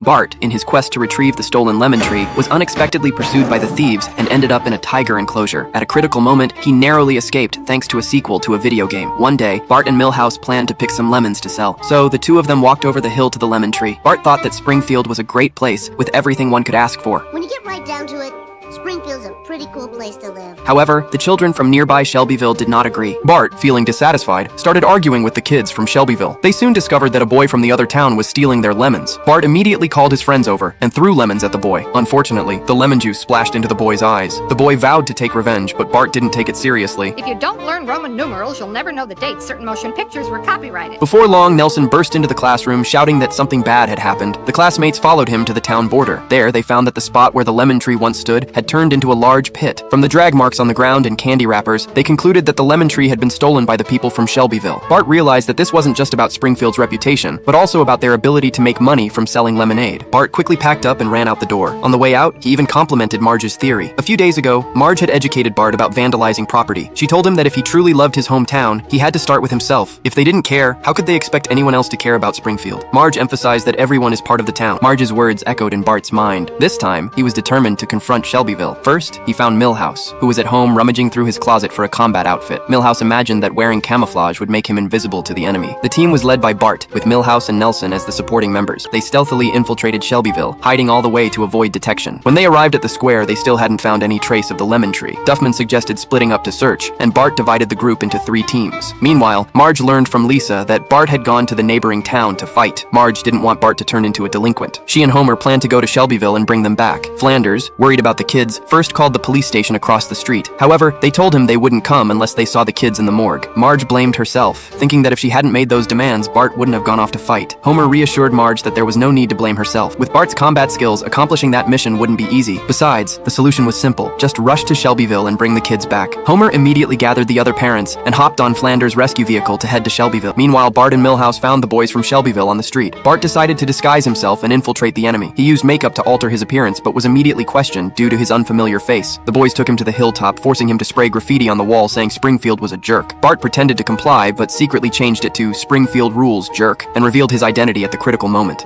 Bart, in his quest to retrieve the stolen lemon tree, was unexpectedly pursued by the thieves and ended up in a tiger enclosure. At a critical moment, he narrowly escaped thanks to a sequel to a video game. One day, Bart and Milhouse planned to pick some lemons to sell, so the two of them walked over the hill to the lemon tree. Bart thought that Springfield was a great place, with everything one could ask for. When you get right down to it, Springfield's a pretty cool place to live. However, the children from nearby Shelbyville did not agree. Bart, feeling dissatisfied, started arguing with the kids from Shelbyville. They soon discovered that a boy from the other town was stealing their lemons. Bart immediately called his friends over and threw lemons at the boy. Unfortunately, the lemon juice splashed into the boy's eyes. The boy vowed to take revenge, but Bart didn't take it seriously. If you don't learn Roman numerals, you'll never know the dates certain motion pictures were copyrighted. Before long, Nelson burst into the classroom shouting that something bad had happened. The classmates followed him to the town border. There, they found that the spot where the lemon tree once stood had turned into a large pit. From the drag marks on the ground and candy wrappers, they concluded that the lemon tree had been stolen by the people from Shelbyville. Bart realized that this wasn't just about Springfield's reputation, but also about their ability to make money from selling lemonade. Bart quickly packed up and ran out the door. On the way out, he even complimented Marge's theory. A few days ago, Marge had educated Bart about vandalizing property. She told him that if he truly loved his hometown, he had to start with himself. If they didn't care, how could they expect anyone else to care about Springfield? Marge emphasized that everyone is part of the town. Marge's words echoed in Bart's mind. This time, he was determined to confront Shelbyville. First, he found Milhouse, who was at home rummaging through his closet for a combat outfit. Milhouse imagined that wearing camouflage would make him invisible to the enemy. The team was led by Bart, with Milhouse and Nelson as the supporting members. They stealthily infiltrated Shelbyville, hiding all the way to avoid detection. When they arrived at the square, they still hadn't found any trace of the lemon tree. Duffman suggested splitting up to search, and Bart divided the group into 3 teams. Meanwhile, Marge learned from Lisa that Bart had gone to the neighboring town to fight. Marge didn't want Bart to turn into a delinquent. She and Homer planned to go to Shelbyville and bring them back. Flanders, worried about the kids, first called the police station across the street. However, they told him they wouldn't come unless they saw the kids in the morgue. Marge blamed herself, thinking that if she hadn't made those demands, Bart wouldn't have gone off to fight. Homer reassured Marge that there was no need to blame herself. With Bart's combat skills, accomplishing that mission wouldn't be easy. Besides, the solution was simple. Just rush to Shelbyville and bring the kids back. Homer immediately gathered the other parents and hopped on Flanders' rescue vehicle to head to Shelbyville. Meanwhile, Bart and Milhouse found the boys from Shelbyville on the street. Bart decided to disguise himself and infiltrate the enemy. He used makeup to alter his appearance, but was immediately questioned due to his unfamiliar face. The boys took him to the hilltop, forcing him to spray graffiti on the wall saying Springfield was a jerk. Bart pretended to comply, but secretly changed it to Springfield rules, jerk, and revealed his identity at the critical moment.